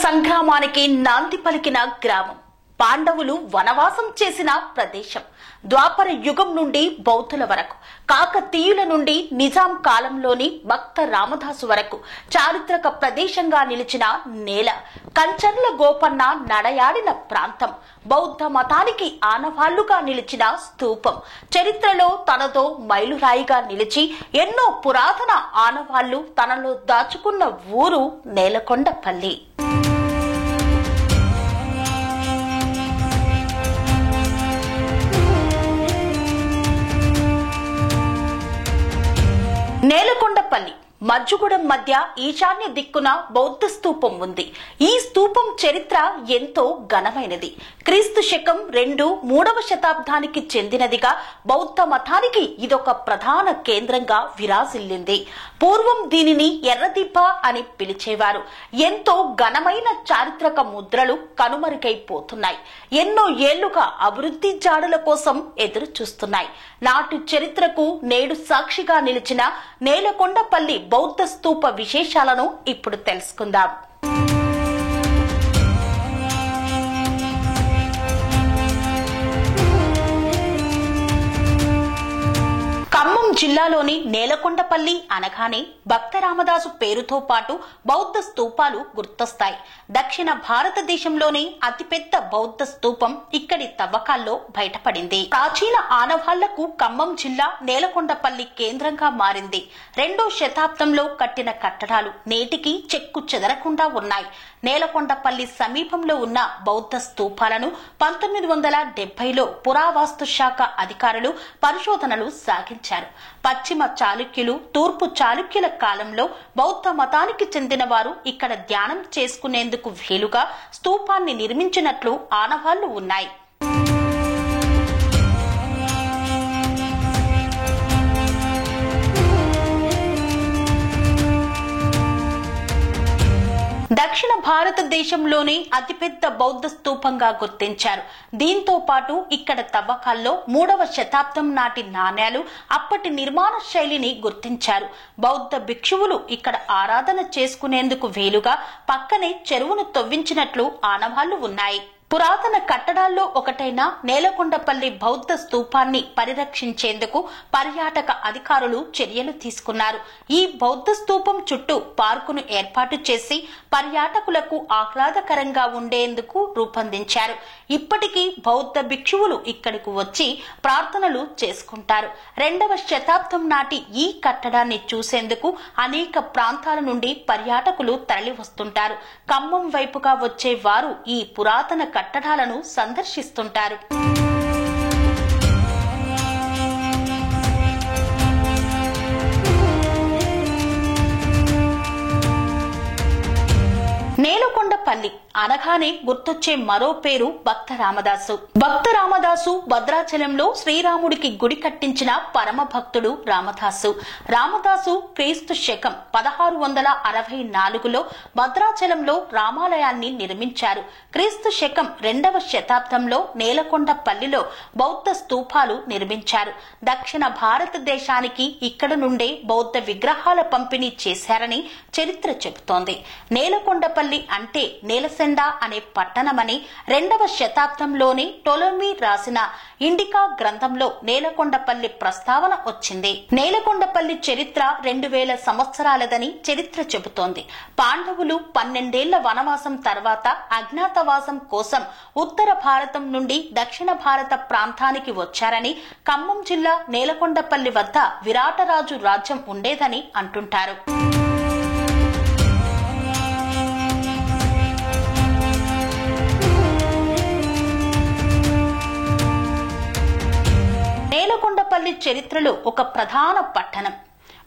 సంగ్రామానికి నాంది పలికిన గ్రామం, పాండవులు వనవాసం చేసిన ప్రదేశం, ద్వాపర యుగం నుండి బౌద్ధుల వరకు, కాకతీయుల నుండి నిజాం కాలంలోని భక్త రామదాసు వరకు చారిత్రక ప్రదేశంగా నిలిచిన నేల, కంచర్ల గోపన్న నడయాడిన ప్రాంతం, బౌద్ధ మతానికి ఆనవాళ్లుగా నిలిచిన స్తూపం, చరిత్రలో తనతో మైలురాయిగా నిలిచి ఎన్నో పురాతన ఆనవాళ్లు తనలో దాచుకున్న ఊరు నేలకొండపల్లి. నేలకొండపల్లి మజ్జుగూడెం మధ్య ఈశాన్య దిక్కున బౌద్ధ స్తూపం ఉంది. ఈ స్తూపం చరిత్ర ఎంతో ఘనమైనది. క్రీస్తు శకం 2-3వ శతాబ్దానికి చెందినదిగా బౌద్ధ మతానికి ఇదొక ప్రధాన కేంద్రంగా విరాజిల్లింది. పూర్వం దీనిని ఎర్రదిబ్బ అని పిలిచేవారు. ఎంతో ఘనమైన చారిత్రక ముద్రలు కనుమరుగైపోతున్నాయి. ఎన్నో ఏళ్లుగా అభివృద్ధి జాడుల కోసం ఎదురు చూస్తున్నాయి. నాటి చరిత్రకు నేడు సాక్షిగా నిలిచిన నేలకొండపల్లి బౌద్ధ స్తూప విశేషాలను ఇప్పుడు తెలుసుకుందాం. ఖమ్మం జిల్లాలోని నేలకొండపల్లి అనగానే భక్త రామదాసు పేరుతో పాటు బౌద్ధ స్తూపాలు గుర్తొస్తాయి. దక్షిణ భారతదేశంలోని అతిపెద్ద బౌద్ధ స్తూపం ఇక్కడి తవ్వకాల్లో బయటపడింది. ప్రాచీన ఆనవాళ్లకు ఖమ్మం జిల్లా నేలకొండపల్లి కేంద్రంగా మారింది. 2వ శతాబ్దంలో కట్టిన కట్టడాలు నేటికి చెక్కు చెదరకుండా ఉన్నాయి. నేలకొండపల్లి సమీపంలో ఉన్న బౌద్ధ స్తూపాలను 1970లో పురావస్తు శాఖ అధికారులు పరిశోధనలు సాగించారు. పశ్చిమ చాళుక్యులు, తూర్పు చాళుక్యుల కాలంలో బౌద్ధ మతానికి చెందిన వారు ఇక్కడ ధ్యానం చేసుకునేందుకు వీలుగా స్తూపాన్ని నిర్మించినట్లు ఆనవాళ్లు ఉన్నాయి. దక్షిణ భారతదేశంలోనే అతిపెద్ద బౌద్ధ స్తూపంగా గుర్తించారు. దీంతో పాటు ఇక్కడ తవ్వకాల్లో 3వ శతాబ్దం నాటి నాణేలు, అప్పటి నిర్మాణ శైలిని గుర్తించారు. బౌద్ధ భిక్షువులు ఇక్కడ ఆరాధన చేసుకునేందుకు వీలుగా పక్కనే చెరువును తవ్వించినట్లు ఆనవాళ్లు ఉన్నాయి. పురాతన కట్టడాల్లో ఒకటైన నేలకొండపల్లి బౌద్ధ స్తూపాన్ని పరిరక్షించేందుకు పర్యాటక అధికారులు చర్యలు తీసుకున్నారు. ఈ బౌద్ధ స్తూపం చుట్టూ పార్కును ఏర్పాటు చేసి పర్యాటకులకు ఆహ్లాదకరంగా ఉండేందుకు రూపొందించారు. ఇప్పటికీ బౌద్ధ భిక్షువులు ఇక్కడకు వచ్చి ప్రార్థనలు చేసుకుంటారు. 2వ శతాబ్దం నాటి ఈ కట్టడాన్ని చూసేందుకు అనేక ప్రాంతాల నుండి పర్యాటకులు తరలి వస్తుంటారు. ఖమ్మం వైపుగా వచ్చే వారు ఈ పురాతన కట్టడాలను సందర్శిస్తుంటారు. నేలకొండపల్లి అనగానే గుర్తొచ్చే మరో పేరు భక్త రామదాసు. భక్త రామదాసు భద్రాచలంలో శ్రీరాముడికి గుడి కట్టించిన పరమ భక్తుడు రామదాసు. రామదాసు క్రీస్తు శకం 1664లో భద్రాచలంలో రామాలయాన్ని నిర్మించారు. క్రీస్తు శకం 2వ శతాబ్దంలో నేలకొండపల్లిలో బౌద్ధ స్తూపాలు నిర్మించారు. దక్షిణ భారతదేశానికి ఇక్కడ నుండే బౌద్ధ విగ్రహాల పంపిణీ చేశారని చరిత్ర చెబుతోంది. నేలకొండపల్లి అంటే నేలసెండ అనే పట్టణమని 2వ శతాబ్దంలోనే టొలమీ రాసిన ఇండికా గ్రంథంలో నేలకొండపల్లి ప్రస్తావన వచ్చింది. నేలకొండపల్లి చరిత్ర 2000 సంవత్సరాలదని చరిత్ర చెబుతోంది. పాండవులు 12 ఏళ్ల వనవాసం తర్వాత అజ్ఞాతవాసం కోసం ఉత్తర భారతం నుండి దక్షిణ భారత ప్రాంతానికి వచ్చారని, ఖమ్మం జిల్లా నేలకొండపల్లి వద్ద విరాటరాజు రాజ్యం ఉండేదని అంటుంటారు. నేలకొండపల్లి చరిత్రలో ఒక ప్రధాన పట్టణం.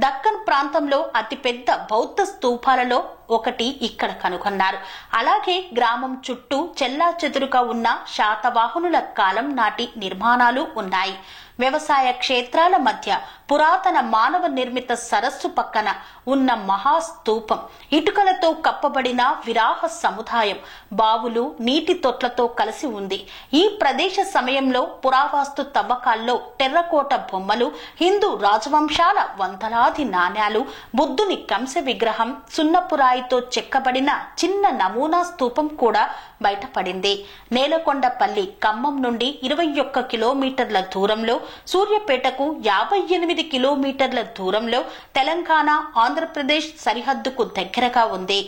దక్కన్ ప్రాంతంలో అతిపెద్ద బౌద్ధ స్తూపాలలో ఒకటి ఇక్కడ కనుగొన్నారు. అలాగే గ్రామం చుట్టూ చెల్లాచెదురుగా ఉన్న శాతవాహనుల కాలం నాటి నిర్మాణాలు ఉన్నాయి. వ్యవసాయ క్షేత్రాల మధ్య పురాతన మానవ నిర్మిత సరస్సు పక్కన ఉన్న మహాస్తూపం, ఇటుకలతో కప్పబడిన విరాహ సముదాయం, బావులు, నీటి తొట్లతో కలిసి ఉంది. ఈ ప్రదేశ సమయంలో పురావస్తు తవ్వకాల్లో టెర్రకోట బొమ్మలు, హిందూ రాజవంశాల వందలాది నాణ్యాలు, బుద్ధుని కంస విగ్రహం, సున్నపురాయి రాతిరాయితో చెక్కబడిన చిన్న నమూనా స్తూపం కూడా బయటపడింది. నేలకొండపల్లి ఖమ్మం నుండి 21 కిలోమీటర్ల దూరంలో, సూర్యాపేటకు 58 కిలోమీటర్ల దూరంలో, తెలంగాణ ఆంధ్రప్రదేశ్ సరిహద్దుకు దగ్గరగా ఉంది.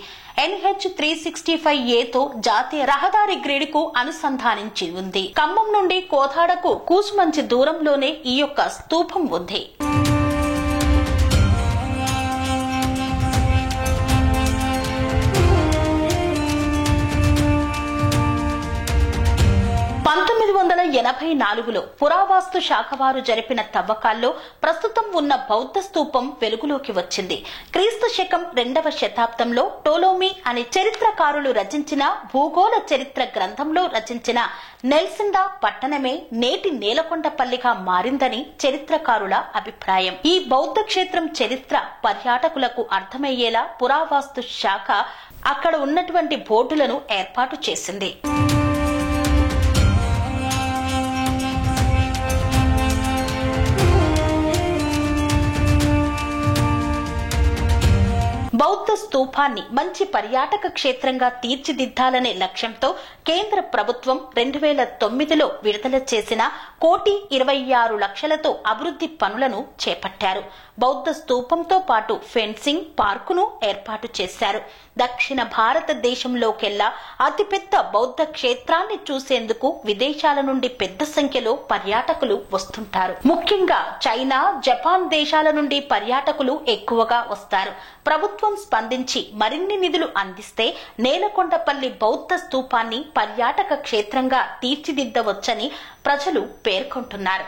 NH 365A జాతీయ రహదారి గ్రిడ్ కు అనుసంధానించి ఉంది. ఖమ్మం నుండి కోదాడకు కూసుమంచి దూరంలోనే ఈ యొక్క స్తూపం ఉంది. లో పురావస్తు శాఖ వారు జరిపిన తవ్వకాల్లో ప్రస్తుతం ఉన్న బౌద్ధ స్తూపం వెలుగులోకి వచ్చింది. క్రీస్తు శకం 2వ శతాబ్దంలో టోలోమీ అనే చరిత్రకారులు రచించిన భూగోళ చరిత్ర గ్రంథంలో రచించిన నెల్సిండా పట్టణమే నేటి నేలకొండపల్లిగా మారిందని చరిత్రకారుల అభిప్రాయం. ఈ బౌద్ధ క్షేత్రం చరిత్ర పర్యాటకులకు అర్థమయ్యేలా పురావస్తు శాఖ అక్కడ ఉన్నటువంటి బోర్డులను ఏర్పాటు చేసింది. బౌద్ధ స్తూపాన్ని మంచి పర్యాటక క్షేత్రంగా తీర్చిదిద్దాలనే లక్ష్యంతో కేంద్ర ప్రభుత్వం 2009లో విడుదల చేసిన 1,26,00,000తో అభివృద్ధి పనులను చేపట్టారు. బౌద్ధ స్తూపంతో పాటు ఫెన్సింగ్, పార్కును ఏర్పాటు చేశారు. దక్షిణ భారతదేశంలోకెల్లా అతిపెద్ద బౌద్ధ క్షేత్రాన్ని చూసేందుకు విదేశాల నుండి పెద్ద సంఖ్యలో పర్యాటకులు వస్తుంటారు. ముఖ్యంగా చైనా, జపాన్ దేశాల నుండి పర్యాటకులు ఎక్కువగా వస్తారు. ప్రభుత్వం స్పందించి మరిన్ని నిధులు అందిస్తే నేలకొండపల్లి బౌద్ధ స్తూపాన్ని పర్యాటక క్షేత్రంగా తీర్చిదిద్దవచ్చని ప్రజలు పేర్కొంటున్నారు.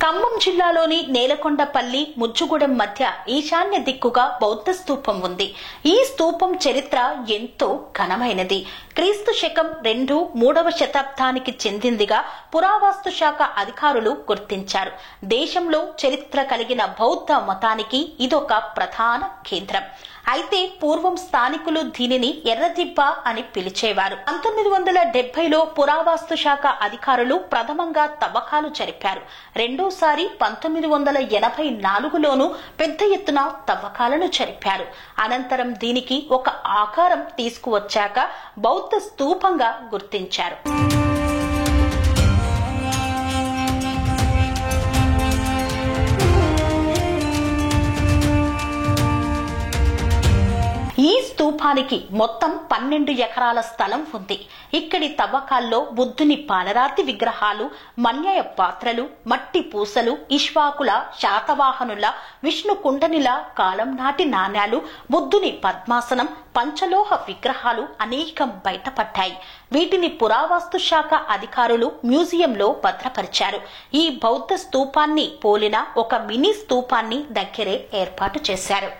ఖమ్మం జిల్లాలోని నేలకొండపల్లి, ముజ్జుగూడెం మధ్య ఈశాన్య దిక్కుగా బౌద్ధ స్తూపం ఉంది. ఈ స్తూపం చరిత్ర ఎంతో ఘనమైనది. క్రీస్తు శకం 2-3వ శతాబ్దానికి చెందిందిగా పురావస్తు శాఖ అధికారులు గుర్తించారు. దేశంలో చరిత్ర కలిగిన బౌద్ధ మతానికి ఇదొక ప్రధాన కేంద్రం. అయితే పూర్వం స్థానికులు దీనిని ఎర్రదిబ్బ అని పిలిచేవారు. 1970లో పురావస్తు శాఖ అధికారులు ప్రథమంగా తవ్వకాలు జరిపారు. రెండోసారి 1984లోనూ పెద్ద ఎత్తున తవ్వకాలను జరిపారు. అనంతరం దీనికి ఒక ఆకారం తీసుకువచ్చాక బౌద్ధ స్తూపంగా గుర్తించారు. ఈ స్తూపానికి మొత్తం 12 ఎకరాల స్థలం ఉంది. ఇక్కడి తవ్వకాల్లో బుద్ధుని పాలరాతి విగ్రహాలు, మన్యయ పాత్రలు, మట్టి పూసలు, ఇష్వాకుల, శాతవాహనుల, విష్ణు కుండనిల కాలం నాటి నాణ్యాలు, బుద్ధుని పద్మాసనం, పంచలోహ విగ్రహాలు అనేకం బయటపడ్డాయి. వీటిని పురావస్తు శాఖ అధికారులు మ్యూజియంలో భద్రపరిచారు. ఈ బౌద్ధ స్తూపాన్ని పోలిన ఒక మినీ స్తూపాన్ని దగ్గరే ఏర్పాటు చేశారు.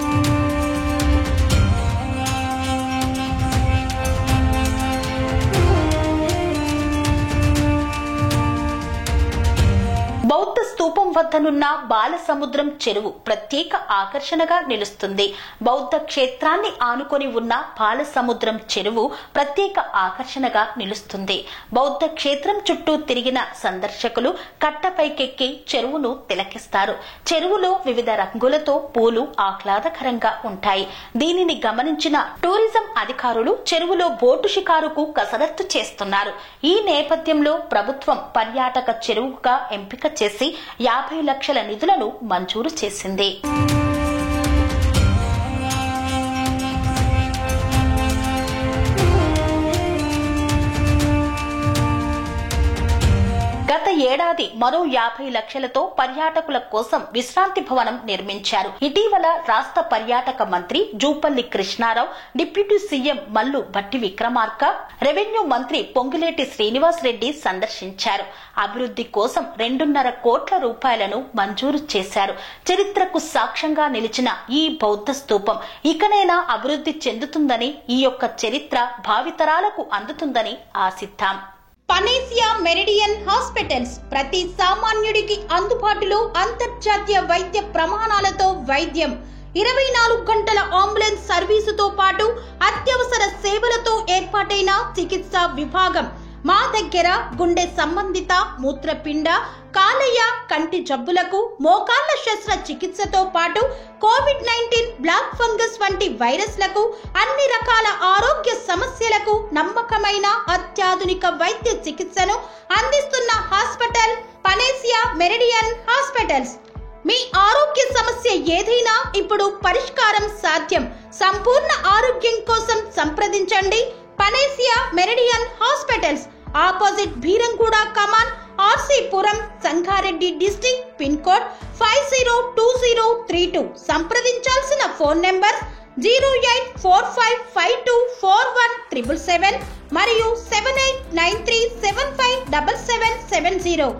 బౌద్ధ స్తూపం వద్దనున్న బాలసముద్రం చెరువు ప్రత్యేక ఆకర్షణగా నిలుస్తుంది. బౌద్ధ క్షేత్రాన్ని ఆనుకొని ఉన్న బాలసముద్రం చెరువు ప్రత్యేక ఆకర్షణగా నిలుస్తుంది. బౌద్ధ క్షేత్రం చుట్టూ తిరిగిన సందర్శకులు కట్టపైకెక్కి చెరువును తిలకిస్తారు. చెరువులో వివిధ రంగులతో పూలు ఆహ్లాదకరంగా ఉంటాయి. దీనిని గమనించిన టూరిజం అధికారులు చెరువులో బోటు షికారుకు కసరత్తు చేస్తున్నారు. ఈ నేపథ్యంలో ప్రభుత్వం పర్యాటక చెరువుగా ఎంపిక చేసి 50 లక్షల నిధులను మంజూరు చేసింది. గత ఏడాది మరో 50 లక్షలతో పర్యాటకుల కోసం విశ్రాంతి భవనం నిర్మించారు. ఇటీవల రాష్ట్ర పర్యాటక మంత్రి Jupally Krishna Rao, deputy CM Mallu Bhatti Vikramarka, revenue మంత్రి పొంగులేటి శ్రీనివాస్ రెడ్డి సందర్శించారు. అభివృద్ధి కోసం 2.5 కోట్ల రూపాయలను మంజూరు చేశారు. చరిత్రకు సాక్ష్యంగా నిలిచిన ఈ బౌద్ధ స్తూపం ఇకనైనా అభివృద్ధి చెందుతుందని, ఈ యొక్క చరిత్ర భావితరాలకు అందుతుందని ఆశిద్దాం. పనేసియా మెరిడియన్ హాస్పిటల్స్ ప్రతి సామాన్యుడికి అందుబాటులో అంతర్జాతీయ వైద్య ప్రమాణాలతో వైద్యం, 24 గంటల అంబులెన్స్ సర్వీసుతో పాటు అత్యవసర సేవలతో ఏర్పాటైన చికిత్సా విభాగం, మా దగ్గర గుండె సంబంధిత, మూత్రపిండ, కాలేయ, కంటి జబ్బులకు, మోకాళ్ల శస్త్రచికిత్సతో పాటు కోవిడ్-19, బ్లాక్ ఫంగస్ వంటి వైరస్లకు, అన్ని రకాల ఆరోగ్య సమస్యలకు నమ్మకమైన అత్యాధునిక వైద్య చికిత్సను అందిస్తున్న హాస్పిటల్ పనేసియా మెరిడియన్ హాస్పిటల్స్. మీ ఆరోగ్య సమస్య ఏదైనా ఇప్పుడు పరిష్కారం సాధ్యం. సంపూర్ణ ఆరోగ్యం కోసం సంప్రదించండి panacea meridian hospitals, opposite Bheeramguda కమాన్, RC Puram, Sangareddy district, pin code 502032. సంప్రదించాల్సిన ఫోన్ నెంబర్ 0845524177 మరియు 7893757770.